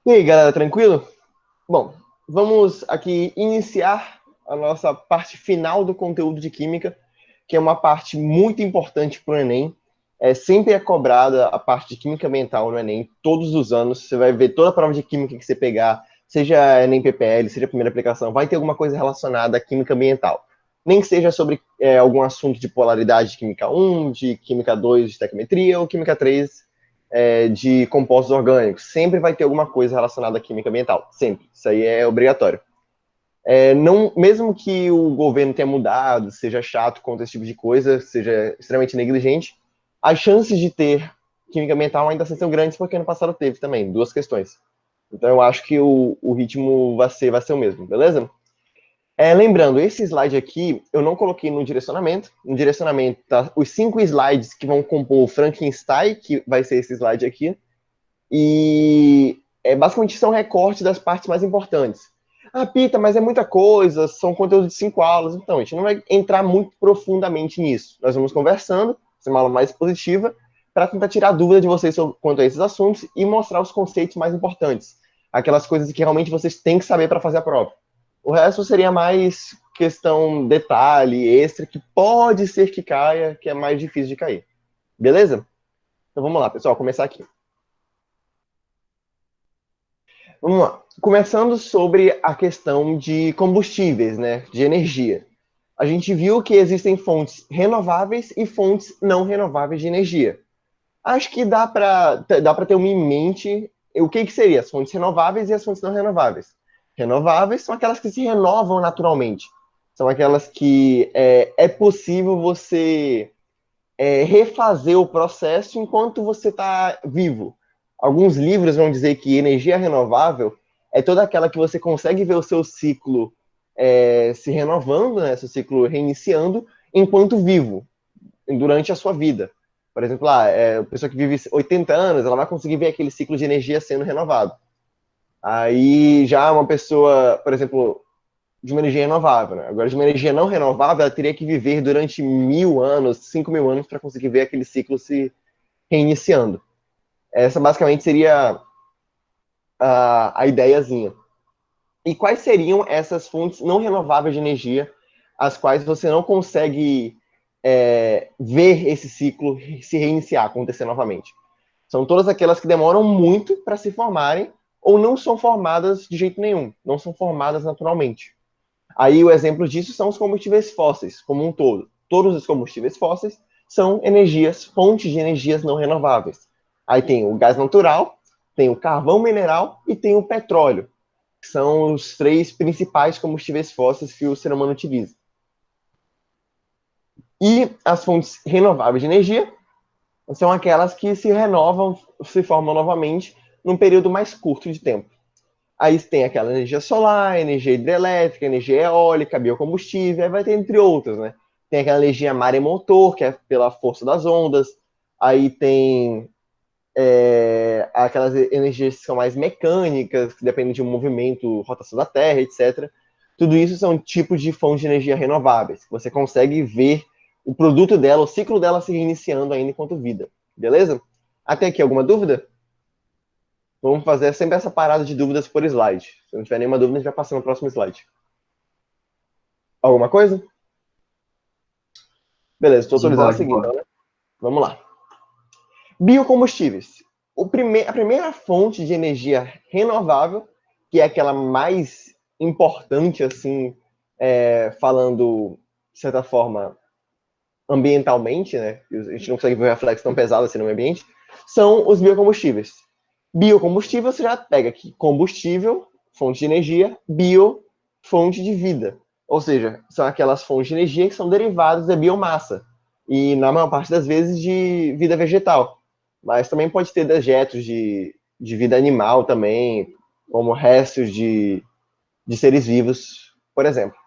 E aí, galera, tranquilo? Bom, vamos aqui iniciar a nossa parte final do conteúdo de química, que é uma parte muito importante para o Enem. Sempre é cobrada a parte de química ambiental no Enem, todos os anos. Você vai ver toda a prova de química que você pegar, seja Enem PPL, seja a primeira aplicação, vai ter alguma coisa relacionada à química ambiental. Nem que seja sobre algum assunto de polaridade de química 1, de química 2 de estequiometria, ou química 3 de compostos orgânicos. Sempre vai ter alguma coisa relacionada à química ambiental. Sempre. Isso aí é obrigatório. Não, mesmo que o governo tenha mudado, seja chato contra esse tipo de coisa, seja extremamente negligente, as chances de ter química ambiental ainda assim são grandes, porque ano passado teve também, duas questões. Então eu acho que o ritmo vai ser o mesmo, beleza? Lembrando, esse slide aqui eu não coloquei no direcionamento. No direcionamento tá os 5 slides que vão compor o Frankenstein, que vai ser esse slide aqui. E basicamente são recortes das partes mais importantes. Ah, Pita, mas é muita coisa, são conteúdos de 5 aulas. Então, a gente não vai entrar muito profundamente nisso. Nós vamos conversando, ser uma aula mais positiva, para tentar tirar dúvida de vocês quanto a esses assuntos e mostrar os conceitos mais importantes. Aquelas coisas que realmente vocês têm que saber para fazer a prova. O resto seria mais questão detalhe, extra, que pode ser que caia, que é mais difícil de cair. Beleza? Então vamos lá, pessoal, começar aqui. Vamos lá. Começando sobre a questão de combustíveis, né, de energia. A gente viu que existem fontes renováveis e fontes não renováveis de energia. Acho que dá para ter uma em mente o que seria as fontes renováveis e as fontes não renováveis. Renováveis são aquelas que se renovam naturalmente. São aquelas que é possível você refazer o processo enquanto você está vivo. Alguns livros vão dizer que energia renovável é toda aquela que você consegue ver o seu ciclo se renovando, né, seu ciclo reiniciando, enquanto vivo, durante a sua vida. Por exemplo, a pessoa que vive 80 anos, ela vai conseguir ver aquele ciclo de energia sendo renovado. Aí já uma pessoa, por exemplo, de uma energia renovável. Né? Agora, de uma energia não renovável, ela teria que viver durante 1.000 anos, 5.000 anos, para conseguir ver aquele ciclo se reiniciando. Essa basicamente seria a ideiazinha. E quais seriam essas fontes não renováveis de energia, as quais você não consegue ver esse ciclo se reiniciar, acontecer novamente? São todas aquelas que demoram muito para se formarem ou não são formadas de jeito nenhum, não são formadas naturalmente. Aí o exemplo disso são os combustíveis fósseis, como um todo. Todos os combustíveis fósseis são energias, fontes de energias não renováveis. Aí tem o gás natural, tem o carvão mineral e tem o petróleo, que são os três principais combustíveis fósseis que o ser humano utiliza. E as fontes renováveis de energia são aquelas que se renovam, se formam novamente num período mais curto de tempo. Aí tem aquela energia solar, energia hidrelétrica, energia eólica, biocombustível, aí vai ter entre outras, né? Tem aquela energia maremotor, que é pela força das ondas. Aí tem aquelas energias que são mais mecânicas, que dependem de um movimento, rotação da Terra, etc. Tudo isso são tipos de fontes de energia renováveis. Você consegue ver o produto dela, o ciclo dela se reiniciando ainda enquanto vida. Beleza? Até aqui, alguma dúvida? Vamos fazer sempre essa parada de dúvidas por slide. Se não tiver nenhuma dúvida, a gente vai passando no próximo slide. Alguma coisa? Beleza, estou De autorizado a boa, de seguir, então, boa. né? Vamos lá. Biocombustíveis. A primeira fonte de energia renovável, que é aquela mais importante, assim, falando, de certa forma, ambientalmente, né? A gente não consegue ver um reflexo tão pesado assim no meio ambiente, são os biocombustíveis. Biocombustível, você já pega aqui combustível, fonte de energia, bio, fonte de vida. Ou seja, são aquelas fontes de energia que são derivadas da biomassa. E, na maior parte das vezes, de vida vegetal. Mas também pode ter dejetos de vida animal também, como restos de seres vivos, por exemplo.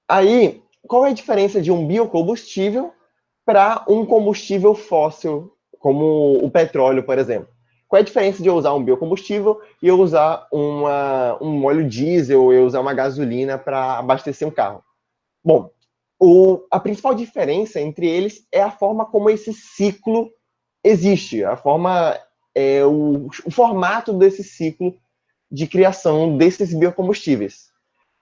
Aí, qual é a diferença de um biocombustível para um combustível fóssil, como o petróleo, por exemplo? Qual é a diferença de eu usar um biocombustível e eu usar um óleo diesel, ou eu usar uma gasolina para abastecer um carro? Bom, a principal diferença entre eles é a forma como esse ciclo existe, a forma o formato desse ciclo de criação desses biocombustíveis.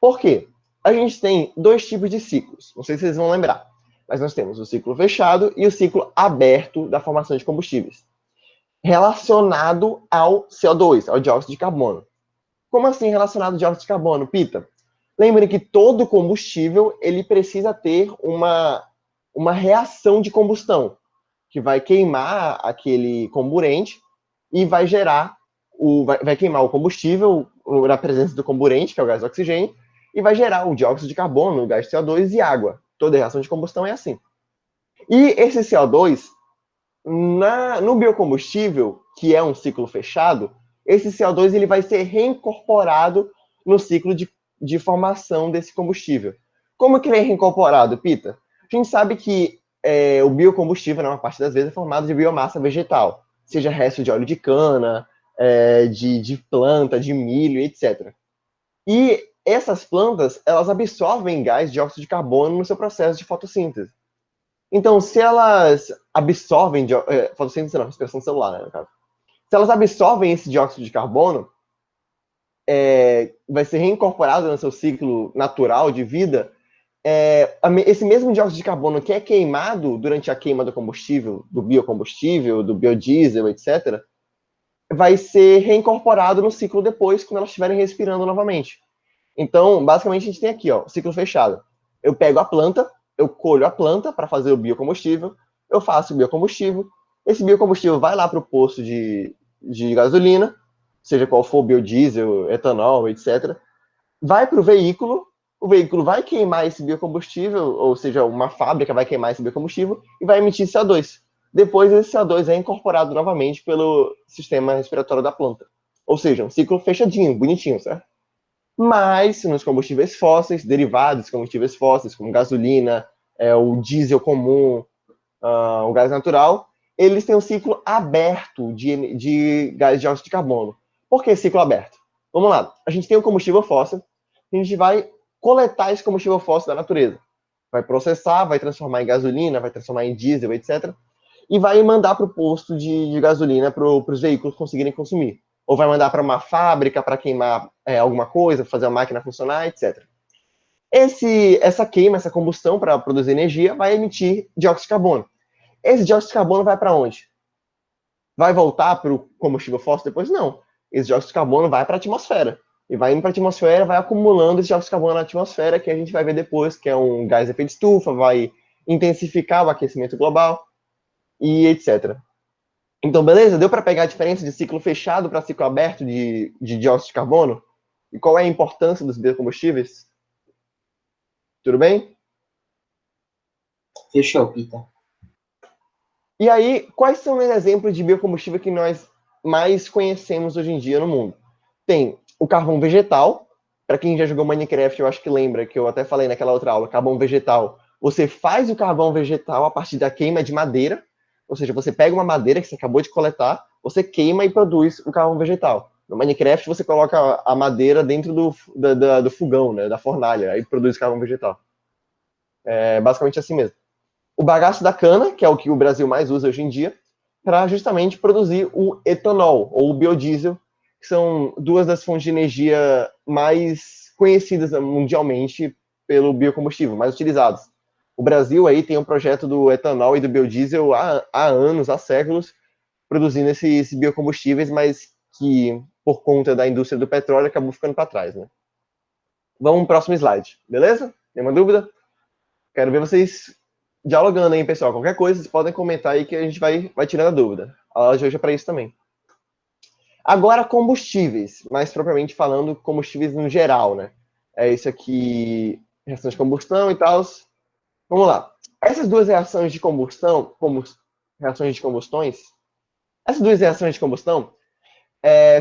Por quê? A gente tem dois tipos de ciclos, não sei se vocês vão lembrar, mas nós temos o ciclo fechado e o ciclo aberto da formação de combustíveis, relacionado ao CO2, ao dióxido de carbono. Como assim relacionado ao dióxido de carbono, Pita? Lembre que todo combustível ele precisa ter uma reação de combustão, que vai queimar aquele comburente e vai gerar, vai queimar o combustível na presença do comburente, que é o gás oxigênio, e vai gerar o dióxido de carbono, o gás CO2 e água. Toda reação de combustão é assim. E esse CO2, no biocombustível, que é um ciclo fechado, esse CO2 ele vai ser reincorporado no ciclo de formação desse combustível. Como que ele é reincorporado, Pita? A gente sabe que o biocombustível, na maior parte das vezes, é formado de biomassa vegetal, seja resto de óleo de cana, de planta, de milho, etc. E essas plantas, elas absorvem gás de dióxido de carbono no seu processo de fotossíntese. Então, se elas absorvem, fotossíntese não, respiração celular, né, no caso. Se elas absorvem esse dióxido de carbono, vai ser reincorporado no seu ciclo natural de vida, esse mesmo dióxido de carbono que é queimado durante a queima do combustível, do biocombustível, do biodiesel, etc., vai ser reincorporado no ciclo depois, quando elas estiverem respirando novamente. Então, basicamente, a gente tem aqui, ó, ciclo fechado. Eu pego a planta, eu colho a planta para fazer o biocombustível, eu faço o biocombustível, esse biocombustível vai lá para o posto de gasolina, seja qual for, biodiesel, etanol, etc., vai para o veículo vai queimar esse biocombustível, ou seja, uma fábrica vai queimar esse biocombustível e vai emitir CO2. Depois, esse CO2 é incorporado novamente pelo sistema respiratório da planta. Ou seja, um ciclo fechadinho, bonitinho, certo? Mas nos combustíveis fósseis, derivados de combustíveis fósseis, como gasolina, o diesel comum, o gás natural, eles têm um ciclo aberto de gás de dióxido de carbono. Por que ciclo aberto? Vamos lá, a gente tem um combustível fóssil, a gente vai coletar esse combustível fóssil da natureza. Vai processar, vai transformar em gasolina, vai transformar em diesel, etc. E vai mandar para o posto de gasolina para os veículos conseguirem consumir. Ou vai mandar para uma fábrica para queimar alguma coisa, fazer a máquina funcionar, etc. Essa queima, essa combustão para produzir energia vai emitir dióxido de carbono. Esse dióxido de carbono vai para onde? Vai voltar para o combustível fóssil depois? Não. Esse dióxido de carbono vai para a atmosfera. E vai indo para a atmosfera, vai acumulando esse dióxido de carbono na atmosfera, que a gente vai ver depois, que é um gás de efeito estufa, vai intensificar o aquecimento global e etc. Então, beleza? Deu para pegar a diferença de ciclo fechado para ciclo aberto de dióxido de carbono? E qual é a importância dos biocombustíveis? Tudo bem? Fechou, Pita. E aí, quais são os exemplos de biocombustível que nós mais conhecemos hoje em dia no mundo? Tem o carvão vegetal. Para quem já jogou Minecraft, eu acho que lembra que eu até falei naquela outra aula, carvão vegetal. Você faz o carvão vegetal a partir da queima de madeira, ou seja, você pega uma madeira que você acabou de coletar, você queima e produz o carvão vegetal. No Minecraft, você coloca a madeira dentro do fogão, né, da fornalha, aí produz carvão vegetal. É basicamente assim mesmo. O bagaço da cana, que é o que o Brasil mais usa hoje em dia, para justamente produzir o etanol, ou o biodiesel, que são duas das fontes de energia mais conhecidas mundialmente pelo biocombustível, mais utilizados. O Brasil aí tem um projeto do etanol e do biodiesel há anos, há séculos, produzindo esses biocombustíveis, mas que, por conta da indústria do petróleo, acabou ficando para trás, né? Vamos para o próximo slide, beleza? Nenhuma dúvida? Quero ver vocês dialogando aí, pessoal. Qualquer coisa, vocês podem comentar aí que a gente vai tirando a dúvida. A aula de hoje é para isso também. Agora, combustíveis, mais propriamente falando, combustíveis no geral, né? É isso aqui, reação de combustão e tal. Vamos lá. Essas duas reações de combustão, reações de combustões, essas duas reações de combustão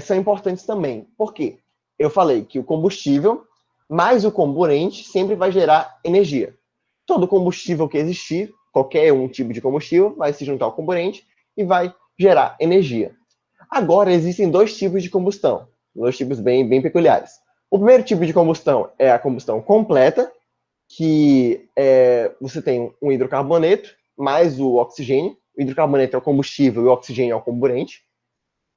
são importantes também. Por quê? Eu falei que o combustível mais o comburente sempre vai gerar energia. Todo combustível que existir, qualquer um tipo de combustível, vai se juntar ao comburente e vai gerar energia. Agora, existem dois tipos de combustão, dois tipos bem peculiares. O primeiro tipo de combustão é a combustão completa, que você tem um hidrocarboneto mais o oxigênio. O hidrocarboneto é o combustível e o oxigênio é o comburente.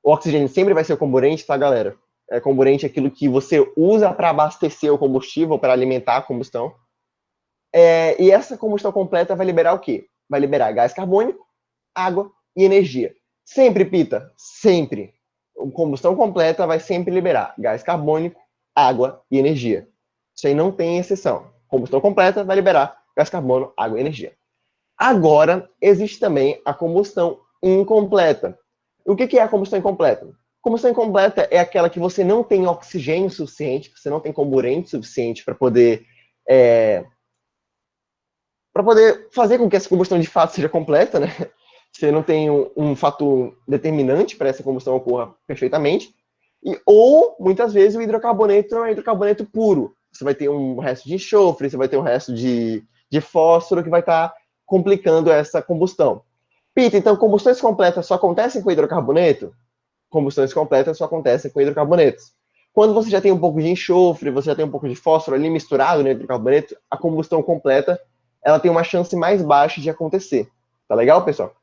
O oxigênio sempre vai ser o comburente, tá, galera? Comburente é aquilo que você usa para abastecer o combustível, para alimentar a combustão. E essa combustão completa vai liberar o quê? Vai liberar gás carbônico, água e energia. Sempre, Pita, sempre. A combustão completa vai sempre liberar gás carbônico, água e energia. Isso aí não tem exceção. Combustão completa vai liberar gás carbono, água e energia. Agora, existe também a combustão incompleta. O que é a combustão incompleta? Combustão incompleta é aquela que você não tem oxigênio suficiente, você não tem comburente suficiente para poder fazer com que essa combustão de fato seja completa, né? Você não tem um fator determinante para essa combustão ocorra perfeitamente. Ou, muitas vezes, o hidrocarboneto não é hidrocarboneto puro. Você vai ter um resto de enxofre, você vai ter um resto de fósforo que vai estar complicando essa combustão. Pita, então combustões completas só acontecem com hidrocarboneto? Combustões completas só acontecem com hidrocarbonetos. Quando você já tem um pouco de enxofre, você já tem um pouco de fósforo ali misturado no hidrocarboneto, a combustão completa ela tem uma chance mais baixa de acontecer. Tá legal, pessoal?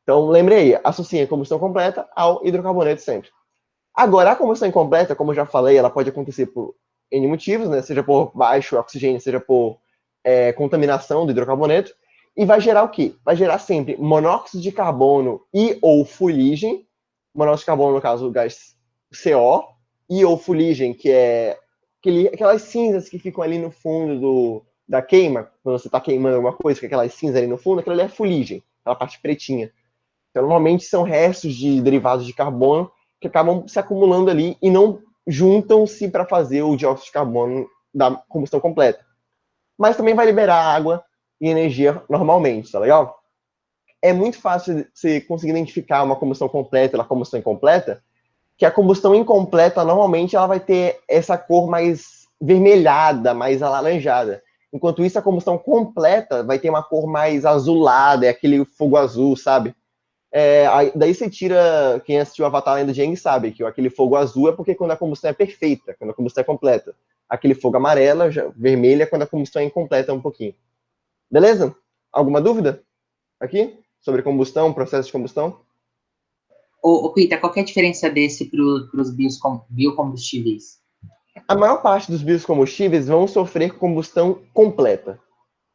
Então, lembre aí, associe a combustão completa ao hidrocarboneto sempre. Agora, a combustão incompleta, como eu já falei, ela pode acontecer por N motivos, né? Seja por baixo oxigênio, seja por contaminação do hidrocarboneto. E vai gerar o quê? Vai gerar sempre monóxido de carbono e ou fuligem. Monóxido de carbono, no caso, o gás CO. E ou fuligem, que é aquelas cinzas que ficam ali no fundo da queima. Quando você está queimando alguma coisa, com aquelas cinzas ali no fundo, aquilo ali é fuligem. Aquela parte pretinha. Então, normalmente são restos de derivados de carbono que acabam se acumulando ali e não juntam-se para fazer o dióxido de carbono da combustão completa. Mas também vai liberar água e energia normalmente, tá legal? É muito fácil você conseguir identificar uma combustão completa da combustão incompleta, que a combustão incompleta, normalmente, ela vai ter essa cor mais vermelhada, mais alaranjada. Enquanto isso, a combustão completa vai ter uma cor mais azulada, é aquele fogo azul, sabe? Daí você tira, quem assistiu Avatar Lenda de Aang sabe que aquele fogo azul é porque quando a combustão é perfeita, quando a combustão é completa. Aquele fogo amarelo, vermelho, é quando a combustão é incompleta um pouquinho. Beleza? Alguma dúvida aqui sobre combustão, processo de combustão? Ô Pita, qual que é a diferença desse para os biocombustíveis? A maior parte dos biocombustíveis vão sofrer combustão completa.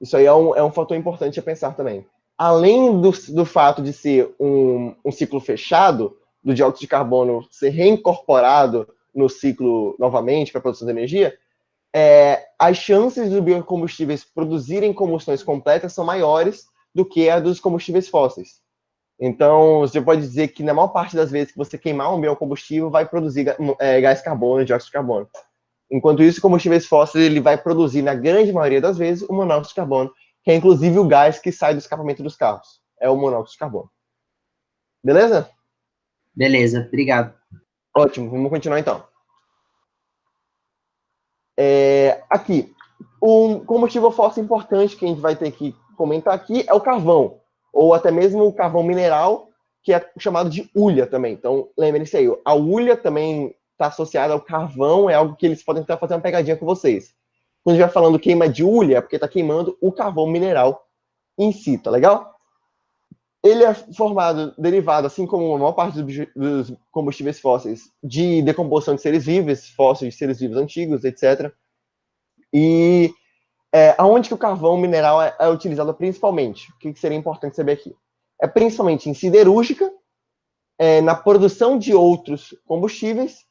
Isso aí é um fator importante a pensar também. Além do fato de ser um ciclo fechado, do dióxido de carbono ser reincorporado no ciclo novamente para a produção de energia, as chances dos biocombustíveis produzirem combustões completas são maiores do que a dos combustíveis fósseis. Então, você pode dizer que na maior parte das vezes que você queimar um biocombustível, vai produzir gás carbono, dióxido de carbono. Enquanto isso, combustíveis fósseis ele vai produzir, na grande maioria das vezes, o monóxido de carbono, que é inclusive o gás que sai do escapamento dos carros. É o monóxido de carbono. Beleza? Beleza, obrigado. Ótimo, vamos continuar então. Aqui, um combustível fóssil importante que a gente vai ter que comentar aqui é o carvão, ou até mesmo o carvão mineral, que é chamado de hulha também. Então, lembrem-se aí, a hulha também está associada ao carvão, é algo que eles podem estar fazendo uma pegadinha com vocês. Quando a gente vai falando queima de hulha, é porque está queimando o carvão mineral em si, tá legal? Ele é formado, derivado, assim como a maior parte dos combustíveis fósseis, de decomposição de seres vivos, fósseis de seres vivos antigos, etc. E aonde que o carvão mineral é utilizado principalmente? O que seria importante saber aqui? É principalmente em siderúrgica, na produção de outros combustíveis,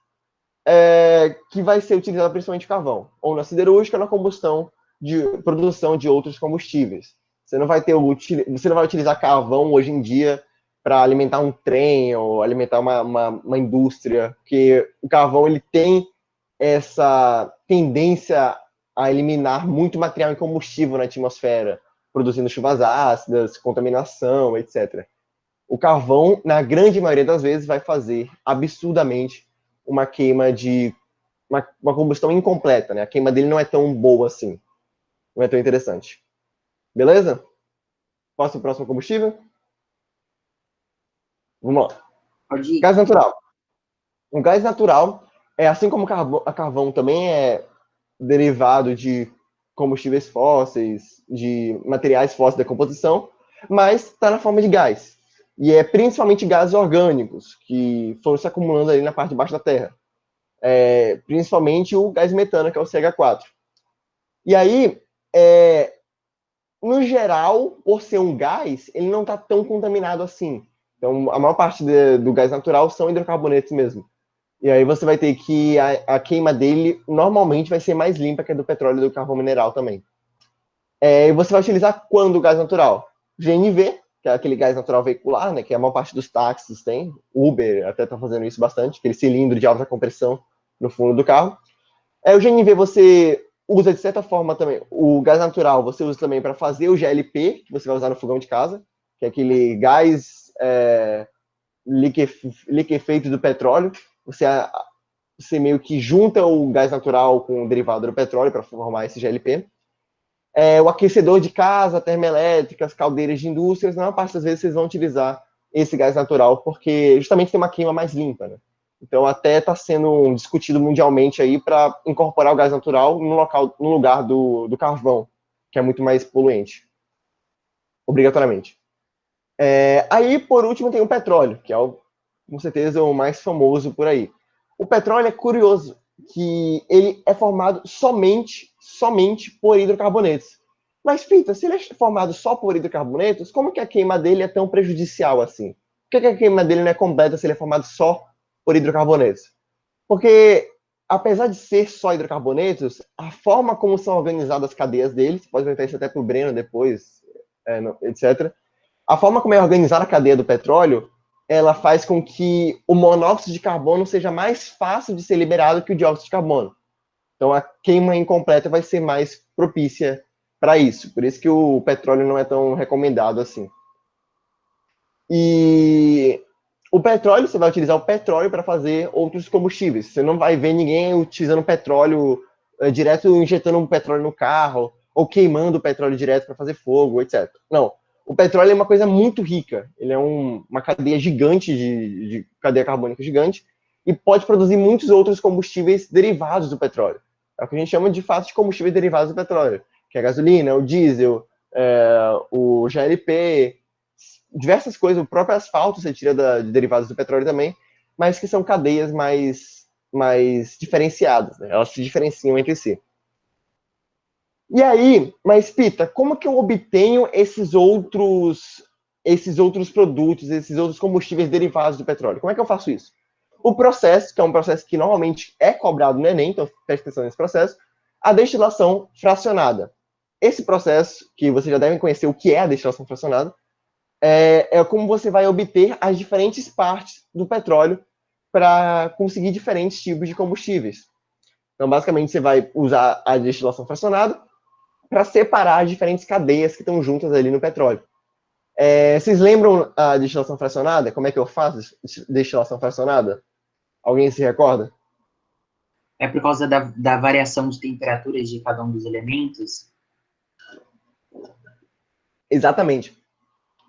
que vai ser utilizado principalmente carvão, ou na siderúrgica, na produção de outros combustíveis. Você não vai utilizar carvão hoje em dia para alimentar um trem ou alimentar uma indústria, porque o carvão ele tem essa tendência a eliminar muito material incombustível na atmosfera, produzindo chuvas ácidas, contaminação, etc. O carvão, na grande maioria das vezes, vai fazer absurdamente uma queima de uma combustão incompleta, né? A queima dele não é tão boa assim, não é tão interessante. Beleza? Posso o próximo combustível? Vamos lá. Pode ir. Gás natural. O gás natural, assim como a carvão também é derivado de combustíveis fósseis, de materiais fósseis da composição, mas está na forma de gás. E é principalmente gases orgânicos que foram se acumulando ali na parte de baixo da Terra. Principalmente o gás metano, que é o CH4. E aí, no geral, por ser um gás, ele não está tão contaminado assim. Então, a maior parte do gás natural são hidrocarbonetos mesmo. E aí você vai ter que a queima dele normalmente vai ser mais limpa que a do petróleo e do carvão mineral também. E você vai utilizar quando o gás natural? GNV, que é aquele gás natural veicular, né, que a maior parte dos táxis tem. Uber até está fazendo isso bastante, aquele cilindro de alta compressão no fundo do carro. O GNV você usa de certa forma também. O gás natural você usa também para fazer o GLP, que você vai usar no fogão de casa, que é aquele gás liquefeito do petróleo. Você meio que junta o gás natural com o derivado do petróleo para formar esse GLP. O aquecedor de casa, termoelétricas, caldeiras de indústrias, na maior parte das vezes vocês vão utilizar esse gás natural, porque justamente tem uma queima mais limpa, né? Então até está sendo discutido mundialmente aí para incorporar o gás natural no lugar do carvão, que é muito mais poluente, obrigatoriamente. Aí, por último, tem o petróleo, que é, com certeza, o mais famoso por aí. O petróleo é curioso, que ele é formado somente por hidrocarbonetos. Mas, Pita, se ele é formado só por hidrocarbonetos, como que a queima dele é tão prejudicial assim? Por que a queima dele não é completa se ele é formado só por hidrocarbonetos? Porque, apesar de ser só hidrocarbonetos, a forma como são organizadas as cadeias deles, pode perguntar isso até para o Breno depois, etc., a forma como é organizada a cadeia do petróleo, ela faz com que o monóxido de carbono seja mais fácil de ser liberado que o dióxido de carbono. Então, a queima incompleta vai ser mais propícia para isso. Por isso que o petróleo não é tão recomendado assim. E o petróleo, você vai utilizar o petróleo para fazer outros combustíveis. Você não vai ver ninguém utilizando petróleo direto, injetando um petróleo no carro, ou queimando o petróleo direto para fazer fogo, etc. Não. O petróleo é uma coisa muito rica. Ele é uma cadeia gigante, de cadeia carbônica gigante, e pode produzir muitos outros combustíveis derivados do petróleo. É o que a gente chama de fato de combustíveis derivados do petróleo, que é a gasolina, o diesel, o GLP, diversas coisas, o próprio asfalto você tira de derivados do petróleo também, mas que são cadeias mais diferenciadas, né? Elas se diferenciam entre si. E aí, mas Pita, como que eu obtenho esses outros produtos, esses outros combustíveis derivados do petróleo? Como é que eu faço isso? O processo, que é um processo que normalmente é cobrado no Enem, então preste atenção nesse processo, a destilação fracionada. Esse processo, que vocês já devem conhecer o que é a destilação fracionada, é como você vai obter as diferentes partes do petróleo para conseguir diferentes tipos de combustíveis. Então, basicamente, você vai usar a destilação fracionada para separar as diferentes cadeias que estão juntas ali no petróleo. Vocês lembram a destilação fracionada? Como é que eu faço destilação fracionada? Alguém se recorda? É por causa da variação de temperaturas de cada um dos elementos? Exatamente.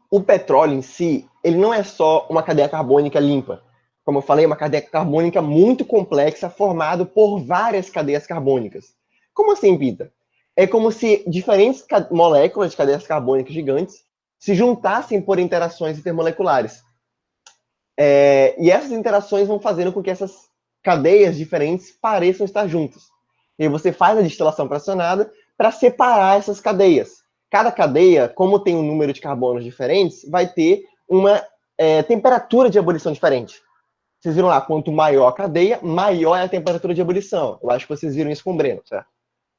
O petróleo em si, ele não é só uma cadeia carbônica limpa. Como eu falei, é uma cadeia carbônica muito complexa, formada por várias cadeias carbônicas. Como assim, Pita? É como se diferentes moléculas de cadeias carbônicas gigantes se juntassem por interações intermoleculares. E essas interações vão fazendo com que essas cadeias diferentes pareçam estar juntas. E aí você faz a destilação fracionada para separar essas cadeias. Cada cadeia, como tem um número de carbonos diferentes, vai ter uma temperatura de ebulição diferente. Vocês viram lá, quanto maior a cadeia, maior é a temperatura de ebulição. Eu acho que vocês viram isso com o Breno, certo?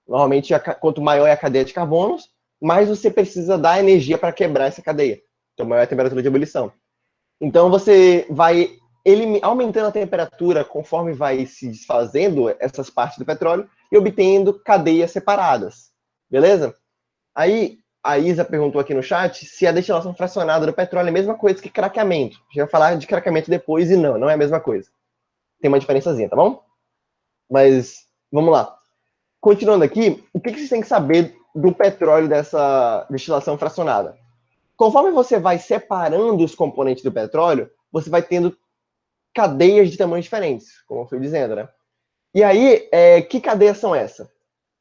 Normalmente, quanto maior é a cadeia de carbonos, mais você precisa dar energia para quebrar essa cadeia. Então, maior é a temperatura de ebulição. Então, você vai aumentando a temperatura conforme vai se desfazendo essas partes do petróleo e obtendo cadeias separadas. Beleza? Aí, a Isa perguntou aqui no chat se a destilação fracionada do petróleo é a mesma coisa que craqueamento. A gente vai falar de craqueamento depois e não é a mesma coisa. Tem uma diferençazinha, tá bom? Mas, vamos lá. Continuando aqui, o que vocês têm que saber do petróleo dessa destilação fracionada? Conforme você vai separando os componentes do petróleo, você vai tendo cadeias de tamanhos diferentes, como eu fui dizendo, né? E aí, que cadeias são essas?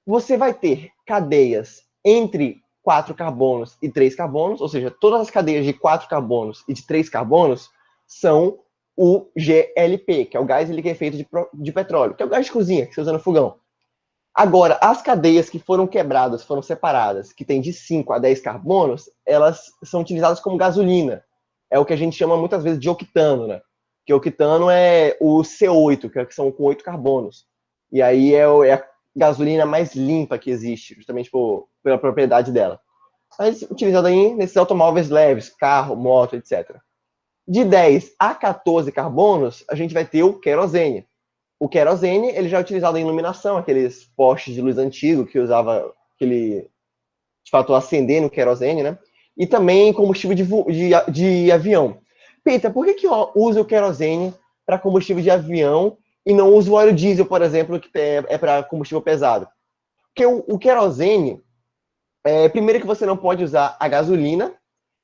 Você vai ter cadeias entre 4 carbonos e 3 carbonos, ou seja, todas as cadeias de 4 carbonos e de 3 carbonos são o GLP, que é o gás liquefeito de petróleo, que é o gás de cozinha que você usa no fogão. Agora, as cadeias que foram quebradas, foram separadas, que tem de 5 a 10 carbonos, elas são utilizadas como gasolina. É o que a gente chama muitas vezes de octano, né? Que octano é o C8, que são com 8 carbonos. E aí é a gasolina mais limpa que existe, justamente pela propriedade dela. Mas utilizada aí nesses automóveis leves, carro, moto, etc. De 10 a 14 carbonos, a gente vai ter o querosene. O querosene, ele já é utilizado em iluminação, aqueles postes de luz antigo que usava aquele, de fato, acender no querosene, né? E também combustível de avião. Peter, por que usa o querosene para combustível de avião e não usa o óleo diesel, por exemplo, que é para combustível pesado? Porque o querosene, primeiro que você não pode usar a gasolina,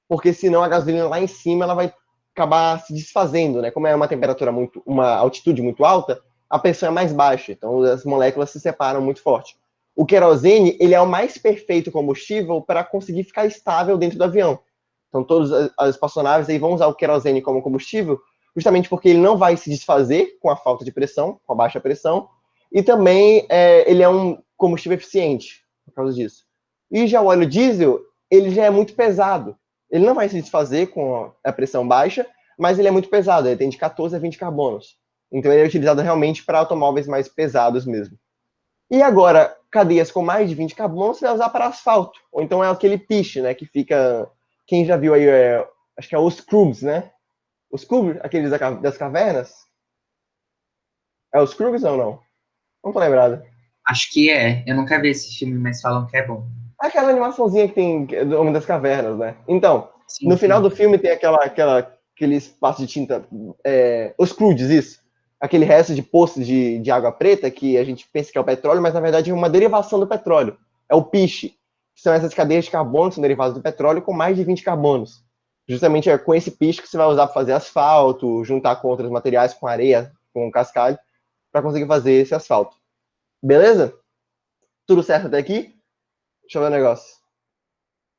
porque senão a gasolina lá em cima ela vai acabar se desfazendo, né? Como é uma altitude muito alta, a pressão é mais baixa, então as moléculas se separam muito forte. O querosene, ele é o mais perfeito combustível para conseguir ficar estável dentro do avião. Então todas as espaçonaves aí vão usar o querosene como combustível, justamente porque ele não vai se desfazer com a falta de pressão, com a baixa pressão, e também ele é um combustível eficiente por causa disso. E já o óleo diesel, ele já é muito pesado. Ele não vai se desfazer com a pressão baixa, mas ele é muito pesado, ele tem de 14 a 20 carbonos. Então ele é utilizado realmente para automóveis mais pesados mesmo. E agora, cadeias com mais de 20 carbonos, você vai usar para asfalto. Ou então é aquele piche, né, que fica... Quem já viu aí, acho que é os Krugs, né? Os Krugs, aqueles das cavernas? É os Krugs ou não? Não tô lembrado. Acho que é. Eu nunca vi esse filme, mas falam que é bom. Aquela animaçãozinha que tem do Homem das Cavernas, né? Então, Sim, no final sim. do filme tem aquele espaço de tinta, os crudes, isso. Aquele resto de poço de água preta que a gente pensa que é o petróleo, mas na verdade é uma derivação do petróleo. É o piche. São essas cadeias de carbono que são derivadas do petróleo com mais de 20 carbonos. Justamente é com esse piche que você vai usar para fazer asfalto, juntar com outros materiais, com areia, com cascalho, para conseguir fazer esse asfalto. Beleza? Tudo certo até aqui? Deixa eu ver o negócio.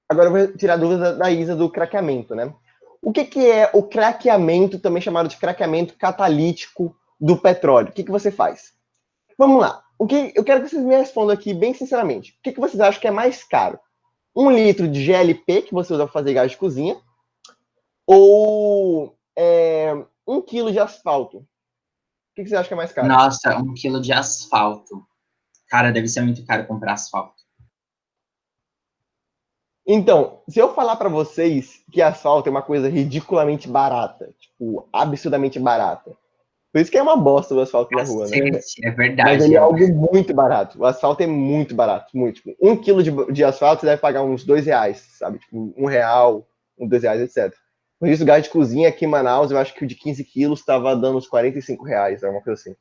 Agora eu vou tirar a dúvida da Isa do craqueamento, né? O que é o craqueamento, também chamado de craqueamento catalítico do petróleo? O que você faz? Vamos lá. Eu quero que vocês me respondam aqui bem sinceramente. O que vocês acham que é mais caro? 1 litro de GLP, que você usa para fazer gás de cozinha, ou 1 quilo de asfalto? O que você acha que é mais caro? Nossa, 1 quilo de asfalto. Cara, deve ser muito caro comprar asfalto. Então, se eu falar para vocês que asfalto é uma coisa ridiculamente barata, tipo, absurdamente barata, por isso que é uma bosta o asfalto na rua, né? Cacete, é Mas verdade. ele é algo muito barato. O asfalto é muito barato, muito. Tipo, 1 quilo de asfalto você deve pagar uns R$ 2, sabe? Tipo, R$ 1, R$ 2, etc. Por isso, o gás de cozinha aqui em Manaus, eu acho que o de 15 quilos estava dando uns R$ 45, é uma coisa assim.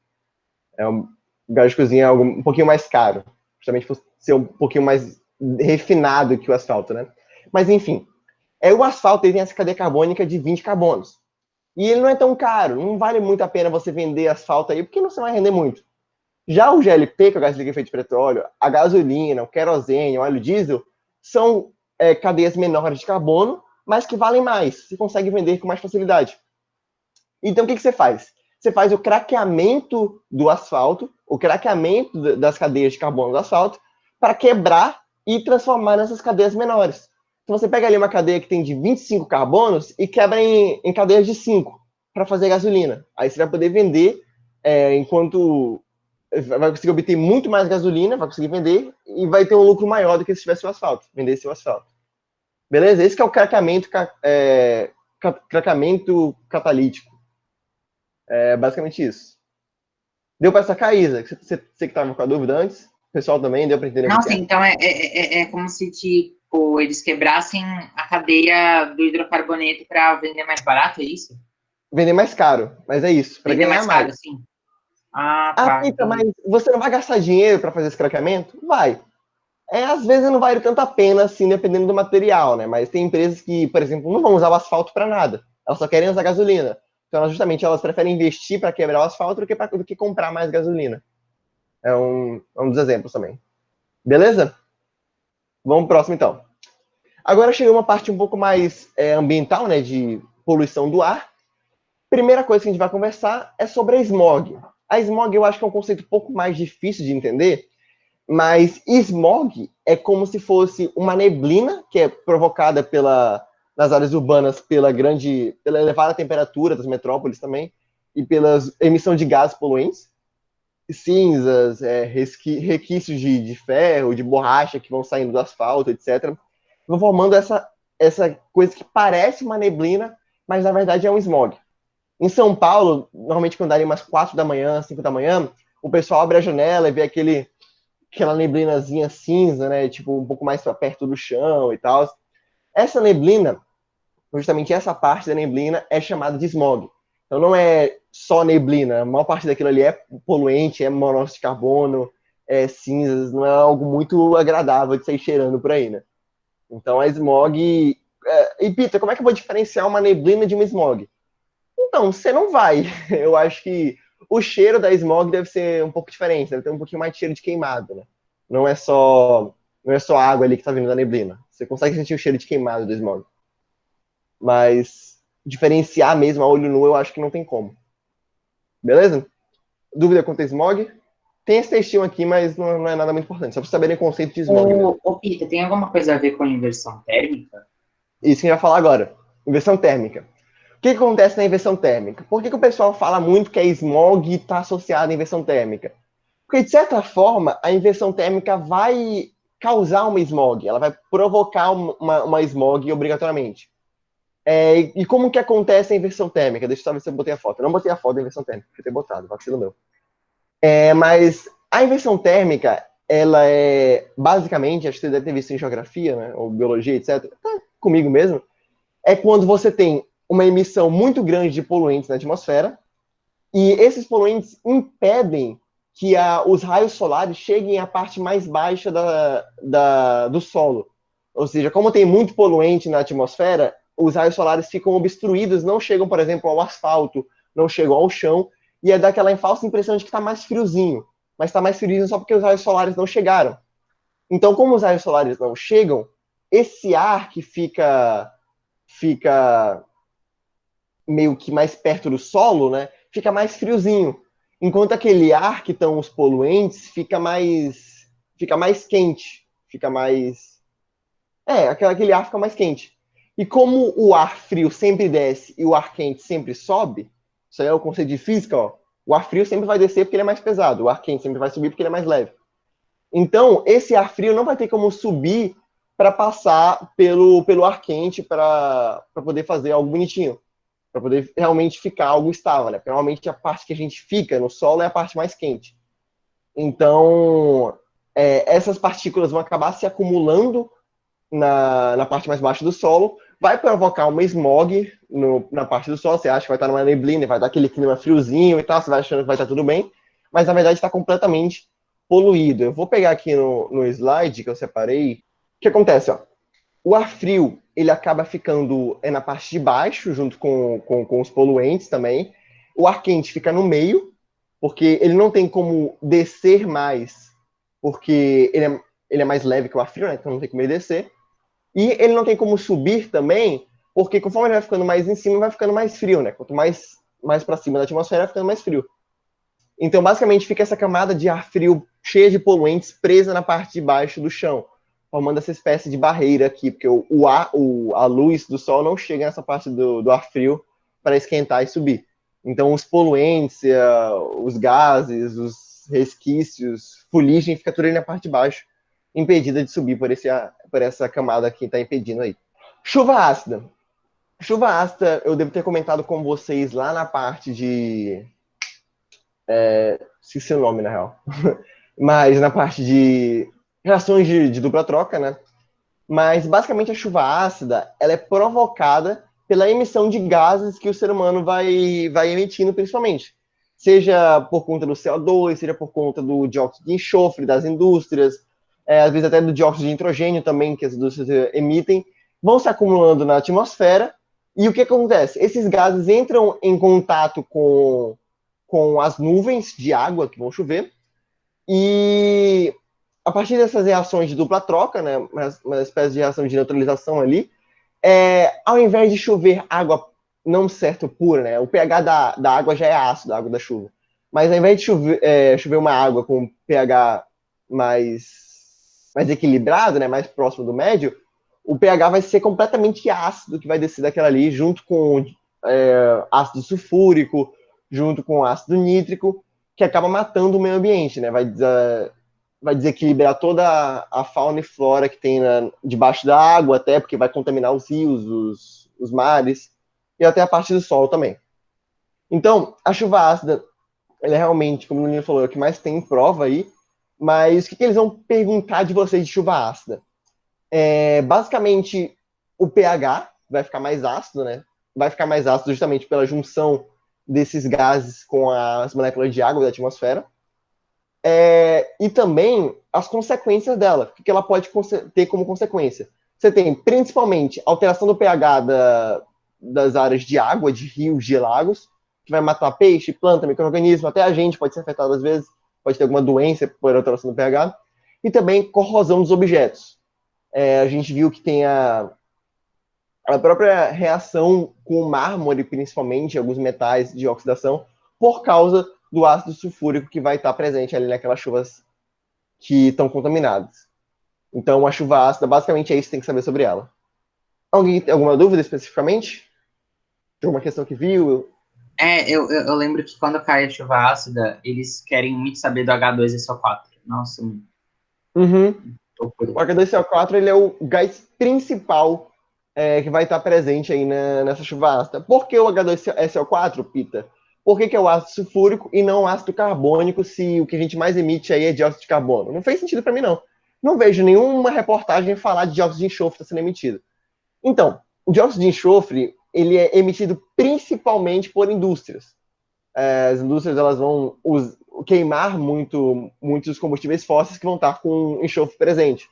O gás de cozinha é algo um pouquinho mais caro, justamente por ser um pouquinho mais refinado que o asfalto, né? Mas, enfim, o asfalto ele tem essa cadeia carbônica de 20 carbonos. E ele não é tão caro, não vale muito a pena você vender asfalto aí, porque não você vai render muito. Já o GLP, que é o gás liquefeito de petróleo, a gasolina, o querosene, o óleo diesel, são cadeias menores de carbono, mas que valem mais. Você consegue vender com mais facilidade. Então, o que você faz? Você faz o craqueamento do asfalto, o craqueamento das cadeias de carbono do asfalto, para quebrar e transformar nessas cadeias menores. Então, você pega ali uma cadeia que tem de 25 carbonos e quebra em cadeias de 5 para fazer gasolina. Aí você vai poder vender enquanto vai conseguir obter muito mais gasolina, vai conseguir vender e vai ter um lucro maior do que se tivesse o asfalto, vendesse o asfalto. Beleza? Esse que é o craqueamento catalítico. É basicamente isso. Deu para sacar, Isa? Você que estava com a dúvida antes? O pessoal também deu para entender o que Nossa, é? então é como se, tipo, eles quebrassem a cadeia do hidrocarboneto para vender mais barato, é isso? Vender mais caro, mas é isso, para Vender ganhar mais mais. caro, sim. Ah, Ah, tá, Pita, mas entendi. você não vai gastar dinheiro para fazer esse craqueamento? Vai. Às vezes não vale tanto a pena, assim, dependendo do material, né? Mas tem empresas que, por exemplo, não vão usar o asfalto para nada. Elas só querem usar gasolina. Então, justamente, elas preferem investir para quebrar o asfalto do que comprar mais gasolina. É um dos exemplos também. Beleza? Vamos pro próximo, então. Agora chega uma parte um pouco mais ambiental, né, de poluição do ar. Primeira coisa que a gente vai conversar é sobre a smog. A smog eu acho que é um conceito um pouco mais difícil de entender, mas smog é como se fosse uma neblina que é provocada nas áreas urbanas pela elevada temperatura das metrópoles também e pela emissão de gases poluentes, cinzas, requisitos de ferro, de borracha que vão saindo do asfalto, etc. Vão formando essa coisa que parece uma neblina, mas na verdade é um smog. Em São Paulo, normalmente quando dá umas 4 da manhã, 5 da manhã, o pessoal abre a janela e vê aquela neblinazinha cinza, né? Tipo, um pouco mais para perto do chão e tal. Essa neblina, justamente essa parte da neblina, é chamada de smog. Então não é só neblina, a maior parte daquilo ali é poluente, é monóxido de carbono, é cinzas, não é algo muito agradável de sair cheirando por aí, né? Então a smog. E Peter, como é que eu vou diferenciar uma neblina de uma smog? Então, você não vai. Eu acho que o cheiro da smog deve ser um pouco diferente, deve ter um pouquinho mais de cheiro de queimado, né? Não é só, não é só água ali que tá vindo da neblina. Você consegue sentir o cheiro de queimado do smog. Mas diferenciar mesmo a olho nu, eu acho que não tem como. Beleza? Dúvida quanto a smog? Tem esse textinho aqui, mas não é nada muito importante. Só para saberem o conceito de smog mesmo. Ô, Peter, tem alguma coisa a ver com a inversão térmica? Isso que a gente vai falar agora. Inversão térmica. O que acontece na inversão térmica? Por que o pessoal fala muito que a smog está associada à inversão térmica? Porque, de certa forma, a inversão térmica vai causar uma smog, ela vai provocar uma smog obrigatoriamente. E como que acontece a inversão térmica? Deixa eu só ver se eu botei a foto. Eu não botei a foto da inversão térmica, porque eu ter botado, vacilo meu. Mas a inversão térmica, ela é basicamente, acho que você deve ter visto em geografia, né, ou biologia, etc., tá comigo mesmo, é quando você tem uma emissão muito grande de poluentes na atmosfera, e esses poluentes impedem que os raios solares cheguem à parte mais baixa do solo. Ou seja, como tem muito poluente na atmosfera, os raios solares ficam obstruídos, não chegam, por exemplo, ao asfalto, não chegam ao chão, e é daquela falsa impressão de que está mais friozinho. Mas está mais friozinho só porque os raios solares não chegaram. Então, como os raios solares não chegam, esse ar que fica meio que mais perto do solo, né, fica mais friozinho. Enquanto aquele ar que estão os poluentes fica mais quente, fica mais aquele ar fica mais quente. E como o ar frio sempre desce e o ar quente sempre sobe, isso aí é o conceito de física, ó. O ar frio sempre vai descer porque ele é mais pesado, o ar quente sempre vai subir porque ele é mais leve. Então, esse ar frio não vai ter como subir para passar pelo ar quente para poder fazer algo bonitinho, para poder realmente ficar algo estável, né? Porque normalmente a parte que a gente fica no solo é a parte mais quente. Então, essas partículas vão acabar se acumulando na parte mais baixa do solo, vai provocar uma smog na parte do solo, você acha que vai estar numa neblina, vai dar aquele clima friozinho e tal, você vai achando que vai estar tudo bem, mas na verdade está completamente poluído. Eu vou pegar aqui no slide que eu separei. O que acontece? Ó? O ar frio, ele acaba ficando na parte de baixo, junto com os poluentes também. O ar quente fica no meio, porque ele não tem como descer mais, porque ele é mais leve que o ar frio, né? Então não tem como ele descer. E ele não tem como subir também, porque conforme ele vai ficando mais em cima, vai ficando mais frio, né? Quanto mais para cima da atmosfera, vai ficando mais frio. Então, basicamente, fica essa camada de ar frio cheia de poluentes presa na parte de baixo do chão, formando essa espécie de barreira aqui, porque a luz do sol não chega nessa parte do ar frio para esquentar e subir. Então, os poluentes, os gases, os resquícios, fuligem, fica tudo ali na parte de baixo, impedida de subir por essa camada que está impedindo aí. Chuva ácida. Chuva ácida, eu devo ter comentado com vocês lá na parte de... esqueci o nome, na real. Mas na parte de reações de dupla troca, né? Mas, basicamente, a chuva ácida, ela é provocada pela emissão de gases que o ser humano vai emitindo, principalmente. Seja por conta do CO2, seja por conta do dióxido de enxofre das indústrias, às vezes até do dióxido de nitrogênio também, que as indústrias emitem, vão se acumulando na atmosfera. E o que acontece? Esses gases entram em contato com as nuvens de água que vão chover, e a partir dessas reações de dupla troca, né, uma espécie de reação de neutralização ali, ao invés de chover água não certo pura, né, o pH da água já é ácido, a água da chuva, mas ao invés de chover uma água com pH mais equilibrado, né, mais próximo do médio, o pH vai ser completamente ácido que vai descer daquela ali, junto com ácido sulfúrico, junto com ácido nítrico, que acaba matando o meio ambiente, né? Vai desequilibrar toda a fauna e flora que tem debaixo da água, até porque vai contaminar os rios, os mares, e até a parte do solo também. Então, a chuva ácida, ela é realmente, como o Nino falou, é o que mais tem em prova aí, mas o que eles vão perguntar de vocês de chuva ácida? Basicamente, o pH vai ficar mais ácido, né? Vai ficar mais ácido justamente pela junção desses gases com as moléculas de água da atmosfera. E também as consequências dela. O que ela pode ter como consequência? Você tem, principalmente, alteração do pH das áreas de água, de rios, de lagos, que vai matar peixe, planta, micro-organismo, até a gente pode ser afetado às vezes, pode ter alguma doença por alteração do pH. E também corrosão dos objetos. A gente viu que tem a própria reação com o mármore, principalmente, alguns metais de oxidação, por causa do ácido sulfúrico que vai estar presente ali naquelas chuvas que estão contaminadas. Então, a chuva ácida, basicamente, é isso que tem que saber sobre ela. Alguém tem alguma dúvida especificamente? Tem alguma questão que viu? Eu lembro que quando cai a chuva ácida, eles querem muito saber do H2SO4. Nossa, Uhum. loucura. O H2CO4 ele é o gás principal que vai estar presente aí nessa chuva ácida. Por que o H2SO4, Pita? Por que é o ácido sulfúrico e não o ácido carbônico, se o que a gente mais emite aí é dióxido de carbono? Não fez sentido para mim, não. Não vejo nenhuma reportagem falar de dióxido de enxofre está sendo emitido. Então, o dióxido de enxofre ele é emitido principalmente por indústrias. As indústrias elas vão queimar muitos combustíveis fósseis que vão estar com enxofre presente.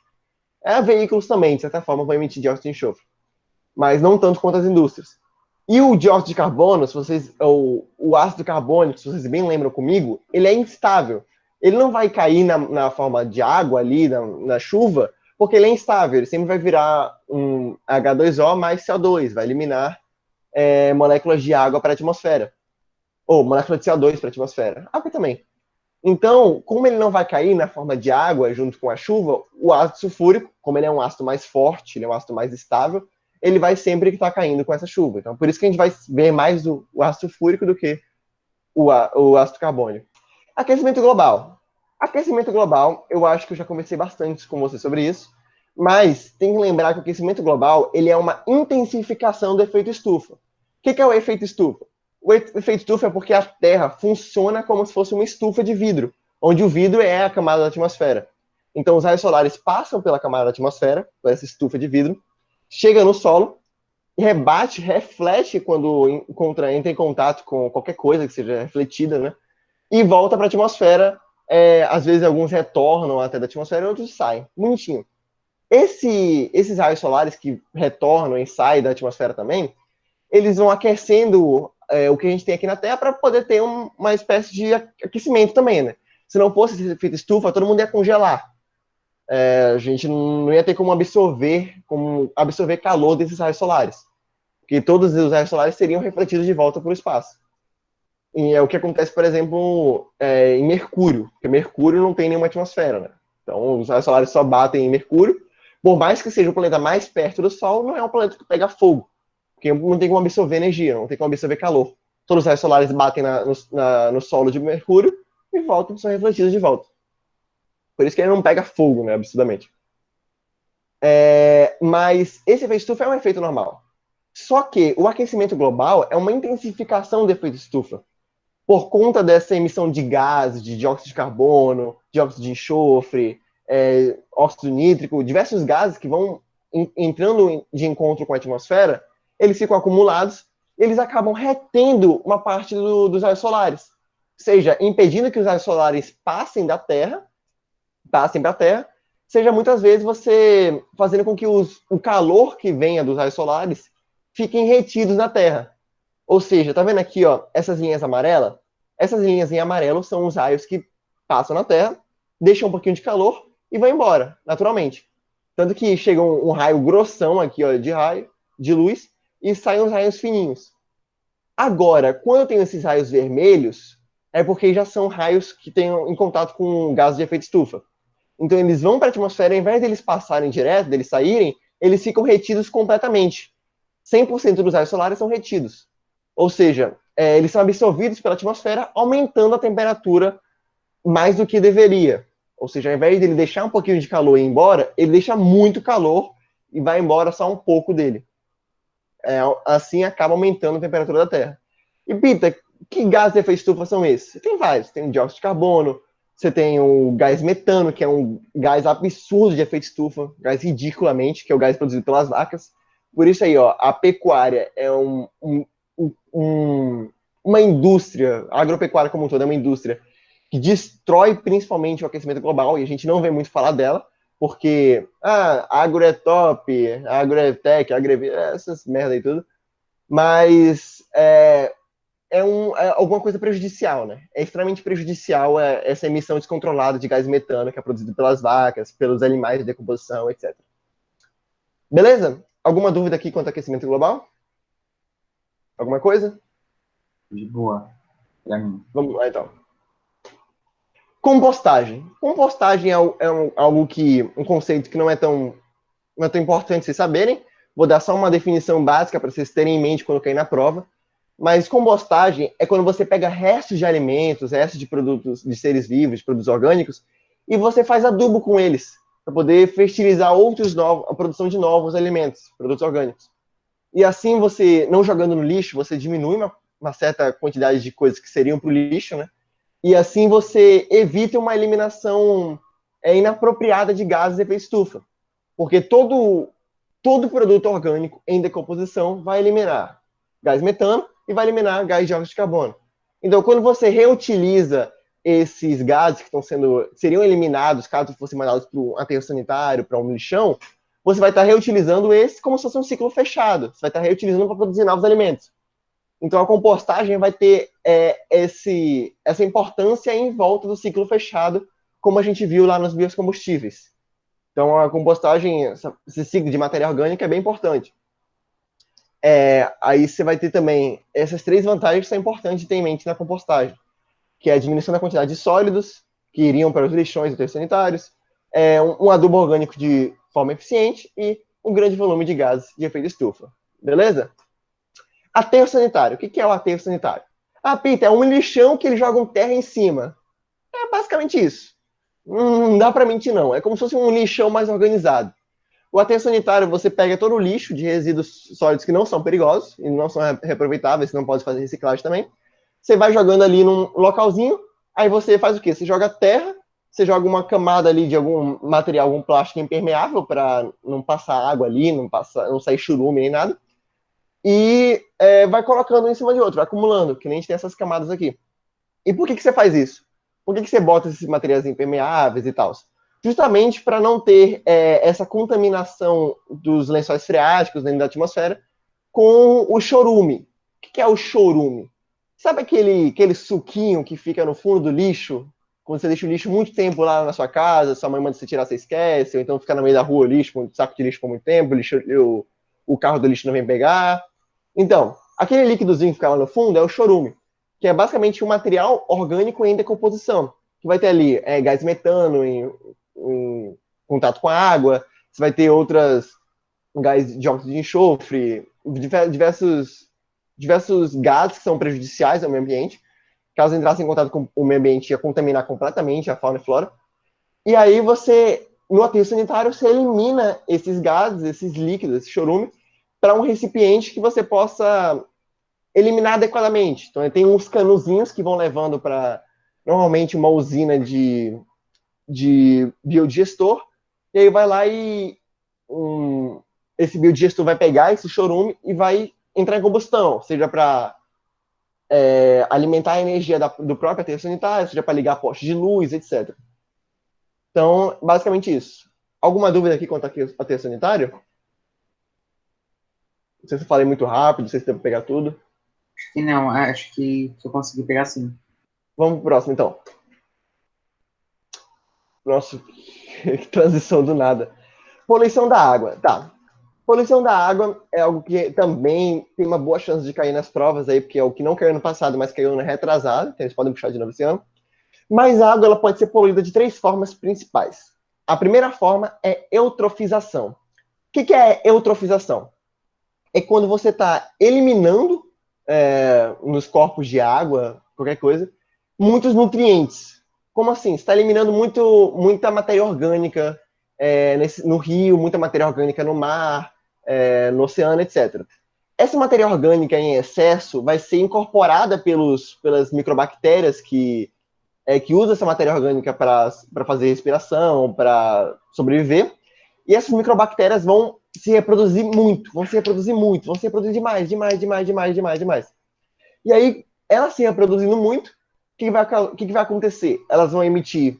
Veículos também, de certa forma, vão emitir dióxido de enxofre, mas não tanto quanto as indústrias. E o dióxido de carbono, o ácido carbônico, se vocês bem lembram comigo, ele é instável. Ele não vai cair na forma de água ali, na chuva, porque ele é instável. Ele sempre vai virar um H2O mais CO2, vai eliminar moléculas de água para a atmosfera. Ou moléculas de CO2 para a atmosfera. Água também. Então, como ele não vai cair na forma de água junto com a chuva, o ácido sulfúrico, como ele é um ácido mais forte, ele é um ácido mais estável, ele vai sempre estar caindo com essa chuva. Então, por isso que a gente vai ver mais o ácido sulfúrico do que o ácido carbônico. Aquecimento global. Aquecimento global, eu acho que eu já conversei bastante com você sobre isso, mas tem que lembrar que o aquecimento global ele é uma intensificação do efeito estufa. O que é o efeito estufa? O efeito estufa é porque a Terra funciona como se fosse uma estufa de vidro, onde o vidro é a camada da atmosfera. Então, os raios solares passam pela camada da atmosfera, por essa estufa de vidro, chega no solo, rebate, reflete quando entra em contato com qualquer coisa que seja refletida, né? E volta para a atmosfera. Às vezes, alguns retornam até da atmosfera e outros saem. Bonitinho. Esses raios solares que retornam e saem da atmosfera também, eles vão aquecendo o que a gente tem aqui na Terra para poder ter uma espécie de aquecimento também, né? Se não fosse esse efeito estufa, todo mundo ia congelar. A gente não ia ter como absorver calor desses raios solares, porque todos os raios solares seriam refletidos de volta para o espaço. E é o que acontece, por exemplo, em Mercúrio, porque Mercúrio não tem nenhuma atmosfera, né? Então, os raios solares só batem em Mercúrio. Por mais que seja o planeta mais perto do Sol, não é um planeta que pega fogo, porque não tem como absorver energia, não tem como absorver calor. Todos os raios solares batem no solo de Mercúrio e voltam, são refletidos de volta. Por isso que ele não pega fogo, né, absurdamente. Mas esse efeito estufa é um efeito normal. Só que o aquecimento global é uma intensificação do efeito estufa, por conta dessa emissão de gases, de dióxido de carbono, dióxido de enxofre, óxido nítrico, diversos gases que vão entrando de encontro com a atmosfera, eles ficam acumulados e eles acabam retendo uma parte dos raios solares. Seja impedindo que os raios solares passem para a Terra, seja muitas vezes você fazendo com que o calor que venha dos raios solares fiquem retidos na Terra. Ou seja, tá vendo aqui, ó, essas linhas amarelas? Essas linhas em amarelo são os raios que passam na Terra, deixam um pouquinho de calor e vai embora, naturalmente. Tanto que chega um raio grossão aqui, ó, de luz, e saem uns raios fininhos. Agora, quando tem esses raios vermelhos, é porque já são raios que têm em contato com gases de efeito estufa. Então eles vão para a atmosfera, ao invés deles passarem direto, deles saírem, eles ficam retidos completamente. 100% dos raios solares são retidos. Ou seja, eles são absorvidos pela atmosfera, aumentando a temperatura mais do que deveria. Ou seja, ao invés dele deixar um pouquinho de calor e ir embora, ele deixa muito calor e vai embora só um pouco dele. Assim acaba aumentando a temperatura da Terra. E, Pita, que gases de efeito estufa são esses? Tem vários. Tem o dióxido de carbono, você tem o gás metano, que é um gás absurdo de efeito estufa, gás ridiculamente, que é o gás produzido pelas vacas. Por isso aí, ó, a pecuária é uma indústria, a agropecuária como um todo é uma indústria que destrói principalmente o aquecimento global, e a gente não vê muito falar dela, porque agro é top, agro é tech, essas merda aí tudo, mas alguma coisa prejudicial, né? É extremamente prejudicial essa emissão descontrolada de gás metano que é produzido pelas vacas, pelos animais de decomposição, etc. Beleza? Alguma dúvida aqui quanto ao aquecimento global? Alguma coisa? De boa, pra mim. Vamos lá, então. Compostagem. Compostagem é um conceito que não é tão importante vocês saberem. Vou dar só uma definição básica para vocês terem em mente quando cair na prova. Mas compostagem é quando você pega restos de alimentos, restos de produtos, de seres vivos, de produtos orgânicos, e você faz adubo com eles, para poder fertilizar a produção de novos alimentos, produtos orgânicos. E assim você, não jogando no lixo, você diminui uma certa quantidade de coisas que seriam para o lixo, né? E assim você evita uma eliminação inapropriada de gases de efeito estufa. Porque todo produto orgânico em decomposição vai eliminar gás metano e vai eliminar gás de dióxido de carbono. Então, quando você reutiliza esses gases que seriam eliminados caso fossem mandados para um aterro sanitário, para um lixão, você vai estar reutilizando esse como se fosse um ciclo fechado. Você vai estar reutilizando para produzir novos alimentos. Então, a compostagem vai ter essa importância em volta do ciclo fechado, como a gente viu lá nos biocombustíveis. Então, a compostagem, esse ciclo de matéria orgânica é bem importante. Aí você vai ter também essas 3 vantagens que são importantes de ter em mente na compostagem, que é a diminuição da quantidade de sólidos que iriam para os lixões e aterros sanitários, um adubo orgânico de forma eficiente e um grande volume de gases de efeito estufa. Beleza? Aterro sanitário. O que é o aterro sanitário? Pita, é um lixão que eles jogam terra em cima. É basicamente isso. Não dá para mentir, não. É como se fosse um lixão mais organizado. O aterro sanitário, você pega todo o lixo de resíduos sólidos que não são perigosos e não são reaproveitáveis, você não pode fazer reciclagem também. Você vai jogando ali num localzinho, aí você faz o quê? Você joga terra, você joga uma camada ali de algum material, algum plástico impermeável para não passar água ali, não sair churume nem nada. E vai colocando um em cima de outro, vai acumulando, que nem a gente tem essas camadas aqui. E por que você faz isso? Por que você bota esses materiais impermeáveis e tal? Justamente para não ter essa contaminação dos lençóis freáticos dentro da atmosfera com o chorume. O que é o chorume? Sabe aquele suquinho que fica no fundo do lixo? Quando você deixa o lixo muito tempo lá na sua casa, sua mãe manda você tirar, você esquece, ou então fica no meio da rua o lixo, um saco de lixo por muito tempo, o carro do lixo não vem pegar. Então, aquele líquidozinho que fica lá no fundo é o chorume, que é basicamente um material orgânico em decomposição, que vai ter ali gás metano em contato com a água, você vai ter outras gás de dióxido de enxofre, diversos gases que são prejudiciais ao meio ambiente. Caso entrasse em contato com o meio ambiente, ia contaminar completamente a fauna e flora. E aí você, no aterro sanitário, você elimina esses gases, esses líquidos, esse chorume, para um recipiente que você possa eliminar adequadamente. Então, tem uns canuzinhos que vão levando para, normalmente, uma usina de biodigestor, e aí vai lá e esse biodigestor vai pegar esse chorume e vai entrar em combustão, seja para alimentar a energia do próprio aterro sanitário, seja para ligar postes de luz, etc. Então, basicamente isso. Alguma dúvida aqui quanto ao aterro sanitário? Não sei se eu falei muito rápido, não sei se deu para pegar tudo. E não, acho que eu consegui pegar sim. Vamos pro próximo, então. Nossa, que transição do nada. Poluição da água, tá. Poluição da água é algo que também tem uma boa chance de cair nas provas aí, porque é o que não caiu no passado, mas caiu no retrasado, então eles podem puxar de novo esse ano. Mas a água ela pode ser poluída de 3 formas principais. A primeira forma é eutrofização. O que é eutrofização? É quando você está eliminando nos corpos de água, qualquer coisa, muitos nutrientes. Como assim? Você está eliminando muita matéria orgânica no rio, muita matéria orgânica no mar, no oceano, etc. Essa matéria orgânica em excesso vai ser incorporada pelas microbactérias que usam essa matéria orgânica para fazer respiração, para sobreviver. E essas microbactérias vão se reproduzir muito, vão se reproduzir demais, demais, demais, demais, demais, demais. E aí, elas se reproduzindo muito, o que vai acontecer? Elas vão emitir,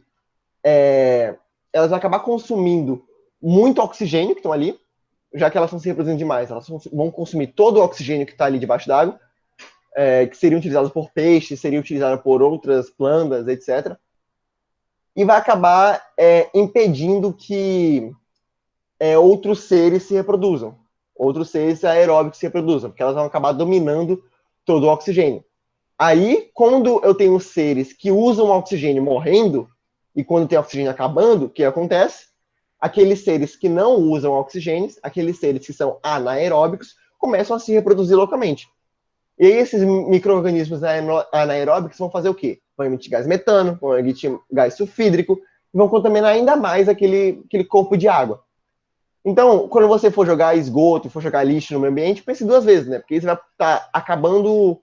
elas vão acabar consumindo muito oxigênio que estão ali, já que elas estão se reproduzindo demais, elas vão consumir todo o oxigênio que está ali debaixo d'água, que seriam utilizados por peixes, seriam utilizados por outras plantas, etc. E vai acabar impedindo que outros seres se reproduzam, outros seres aeróbicos se reproduzam, porque elas vão acabar dominando todo o oxigênio. Aí, quando eu tenho seres que usam o oxigênio morrendo, e quando tem oxigênio acabando, o que acontece? Aqueles seres que não usam oxigênio, aqueles seres que são anaeróbicos, começam a se reproduzir localmente. E aí esses micro-organismos anaeróbicos vão fazer o quê? Vão emitir gás metano, vão emitir gás sulfídrico, e vão contaminar ainda mais aquele corpo de água. Então, quando você for jogar esgoto, for jogar lixo no meio ambiente, pense 2 vezes, né? Porque você vai estar acabando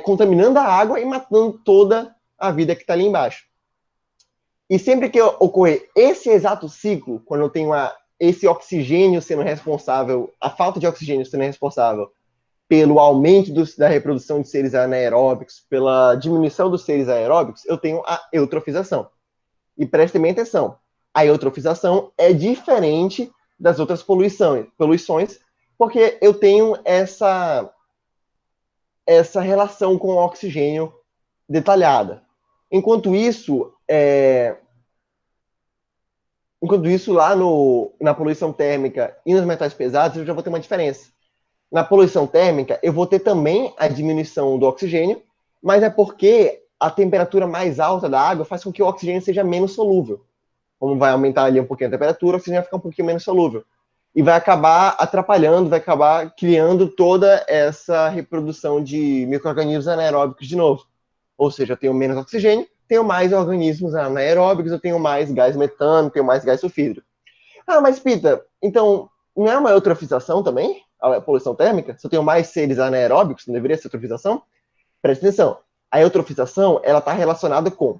contaminando a água e matando toda a vida que está ali embaixo. E sempre que ocorrer esse exato ciclo, quando eu tenho esse oxigênio sendo responsável, a falta de oxigênio sendo responsável pelo aumento da reprodução de seres anaeróbicos, pela diminuição dos seres aeróbicos, eu tenho a eutrofização. E prestem bem atenção, a eutrofização é diferente das outras poluições, porque eu tenho essa relação com o oxigênio detalhada. Enquanto isso, lá na poluição térmica e nos metais pesados, eu já vou ter uma diferença. Na poluição térmica, eu vou ter também a diminuição do oxigênio, mas é porque a temperatura mais alta da água faz com que o oxigênio seja menos solúvel. Como vai aumentar ali um pouquinho a temperatura, o oxigênio vai ficar um pouquinho menos solúvel. E vai acabar atrapalhando, vai acabar criando toda essa reprodução de micro-organismos anaeróbicos de novo. Ou seja, eu tenho menos oxigênio, tenho mais organismos anaeróbicos, eu tenho mais gás metano, tenho mais gás sulfídrico. Ah, mas Pita, então não é uma eutrofização também? A poluição térmica? Se eu tenho mais seres anaeróbicos, não deveria ser eutrofização? Presta atenção. A eutrofização, ela está relacionada com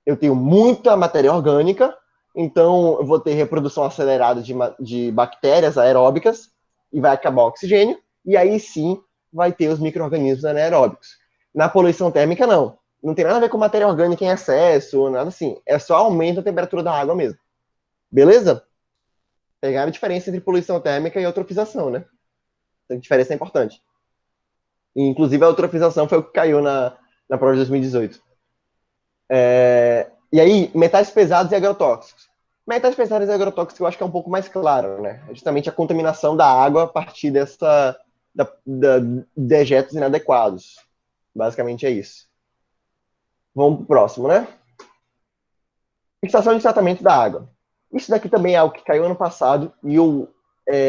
eu tenho muita matéria orgânica, então eu vou ter reprodução acelerada de bactérias aeróbicas e vai acabar o oxigênio, e aí sim vai ter os micro-organismos anaeróbicos. Na poluição térmica, não. Não tem nada a ver com matéria orgânica em excesso ou nada assim. É só aumento da temperatura da água mesmo. Beleza? Pegaram a diferença entre poluição térmica e eutrofização, né? A diferença é importante. E, inclusive, a eutrofização foi o que caiu na prova de 2018. E aí, metais pesados e agrotóxicos. Metais pesados e agrotóxicos eu acho que é um pouco mais claro, né? É justamente a contaminação da água a partir da dejetos inadequados. Basicamente é isso. Vamos pro próximo, né? Estação de tratamento da água. Isso daqui também é algo que caiu ano passado, e eu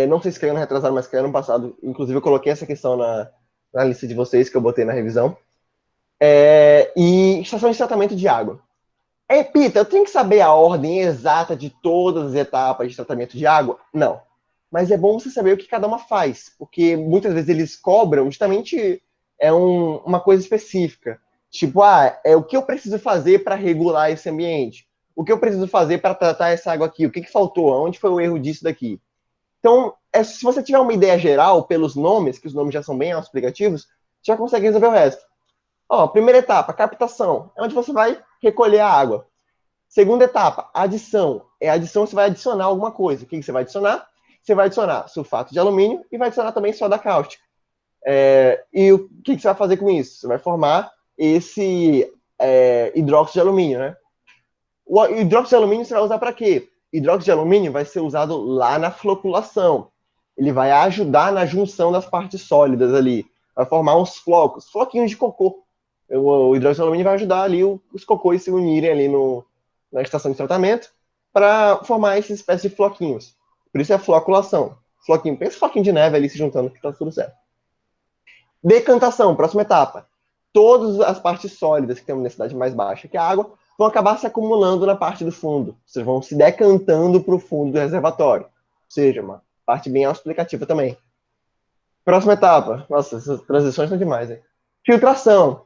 não sei se caiu no retrasado, mas caiu ano passado. Inclusive, eu coloquei essa questão na lista de vocês, que eu botei na revisão. E estação de tratamento de água. Pita, eu tenho que saber a ordem exata de todas as etapas de tratamento de água? Não. Mas é bom você saber o que cada uma faz, porque muitas vezes eles cobram justamente uma coisa específica. Tipo, o que eu preciso fazer para regular esse ambiente? O que eu preciso fazer para tratar essa água aqui? O que faltou? Onde foi o erro disso daqui? Então, se você tiver uma ideia geral pelos nomes, que os nomes já são bem explicativos, já consegue resolver o resto. Primeira etapa, captação, é onde você vai recolher a água. Segunda etapa, adição. Adição, você vai adicionar alguma coisa. O que você vai adicionar? Você vai adicionar sulfato de alumínio e vai adicionar também soda cáustica. E o que você vai fazer com isso? Você vai formar esse hidróxido de alumínio, né? O hidróxido de alumínio você vai usar para quê? Hidróxido de alumínio vai ser usado lá na floculação. Ele vai ajudar na junção das partes sólidas ali. Vai formar uns flocos, floquinhos de cocô. O hidróxido de alumínio vai ajudar ali os cocôs se unirem ali na estação de tratamento para formar essa espécie de floquinhos. Por isso é floculação. Floquinho, pensa floquinho de neve ali se juntando, que tá tudo certo. Decantação, próxima etapa. Todas as partes sólidas que têm uma densidade mais baixa que a água vão acabar se acumulando na parte do fundo. Ou seja, vão se decantando para o fundo do reservatório. Ou seja, uma parte bem autoexplicativa também. Próxima etapa. Nossa, essas transições são demais, hein? Filtração.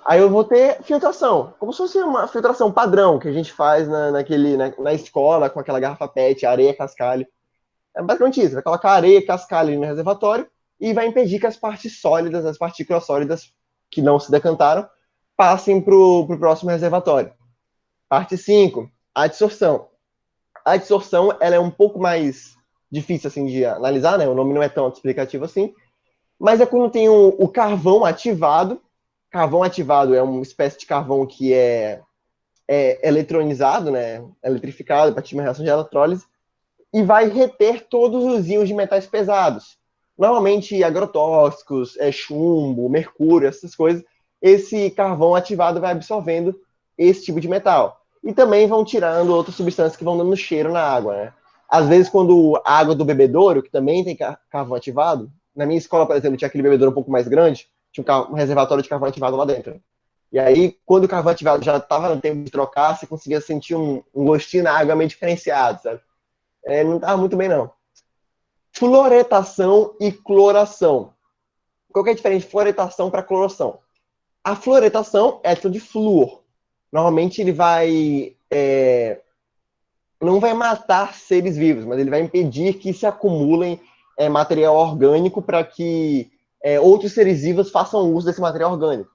Aí eu vou ter filtração, como se fosse uma filtração padrão que a gente faz na escola com aquela garrafa PET, areia, cascalho. É basicamente isso, vai colocar areia, cascalho no reservatório e vai impedir que as partes sólidas, as partículas sólidas que não se decantaram, passem para o próximo reservatório. Parte 5, adsorção. A adsorção ela é um pouco mais difícil assim, de analisar, né? O nome não é tão explicativo assim, mas é quando tem o carvão ativado. Carvão ativado é uma espécie de carvão que é eletronizado, né? Eletrificado, a partir de uma reação de eletrólise, e vai reter todos os íons de metais pesados. Normalmente agrotóxicos, chumbo, mercúrio, essas coisas. Esse carvão ativado vai absorvendo esse tipo de metal. E também vão tirando outras substâncias que vão dando cheiro na água, né? Às vezes, quando a água do bebedouro, que também tem carvão ativado, na minha escola, por exemplo, tinha aquele bebedouro um pouco mais grande, tinha um reservatório de carvão ativado lá dentro. E aí, quando o carvão ativado já estava no tempo de trocar, você conseguia sentir um gostinho na água meio diferenciado, sabe? Não estava muito bem, não. Fluoretação e cloração. Qual que é a diferença de fluoretação para cloração? A fluoretação é a de flúor. Normalmente ele não vai matar seres vivos, mas ele vai impedir que se acumulem material orgânico para que outros seres vivos façam uso desse material orgânico.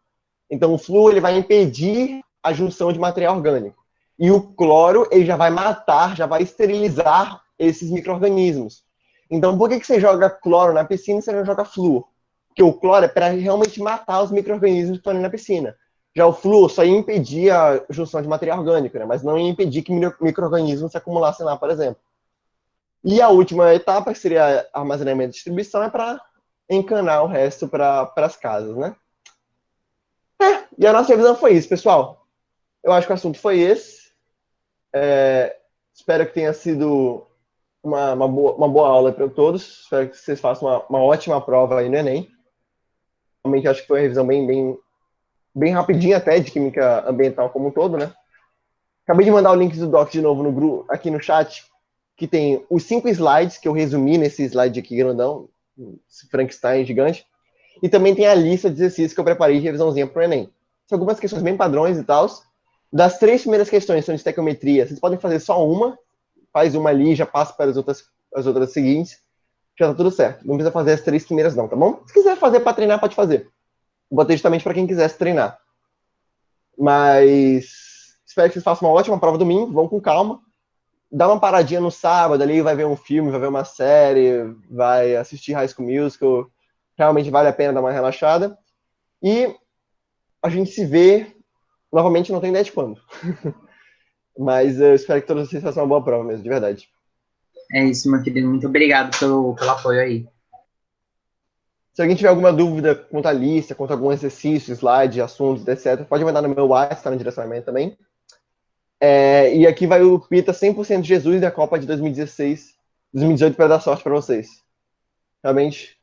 Então o flúor ele vai impedir a junção de material orgânico. E o cloro ele já vai matar, já vai esterilizar esses micro-organismos. Então por que você joga cloro na piscina e você não joga flúor? Porque o cloro é para realmente matar os micro-organismos que estão ali na piscina. Já o flúor só ia impedir a junção de material orgânico, né? Mas não ia impedir que micro-organismos se acumulassem lá, por exemplo. E a última etapa, que seria armazenamento e distribuição, é para encanar o resto para as casas, né? E a nossa revisão foi isso, pessoal. Eu acho que o assunto foi esse. Espero que tenha sido uma boa aula para todos. Espero que vocês façam uma ótima prova aí no Enem. Realmente acho que foi uma revisão bem rapidinha até, de química ambiental como um todo, né? Acabei de mandar o link do doc de novo no grupo, aqui no chat, que tem os 5 slides que eu resumi nesse slide aqui grandão, esse Frankenstein gigante, e também tem a lista de exercícios que eu preparei de revisãozinha para o Enem. São algumas questões bem padrões e tal. Das 3 primeiras questões são de estequiometria, vocês podem fazer só uma, faz uma ali, já passa para as outras seguintes, já tá tudo certo. Não precisa fazer as 3 primeiras não, tá bom? Se quiser fazer para treinar, pode fazer. Botei justamente para quem quisesse treinar. Mas espero que vocês façam uma ótima prova domingo, vão com calma. Dá uma paradinha no sábado ali, vai ver um filme, vai ver uma série, vai assistir High School Musical. Realmente vale a pena dar uma relaxada. E a gente se vê, novamente não tenho ideia de quando. Mas eu espero que todos vocês façam uma boa prova mesmo, de verdade. É isso, meu querido. Muito obrigado pelo apoio aí. Se alguém tiver alguma dúvida quanto à lista, quanto a algum exercício, slide, assuntos, etc., pode mandar no meu WhatsApp, tá no direcionamento também. E aqui vai o Pita 100% Jesus da Copa de 2016, 2018 para dar sorte para vocês. Realmente,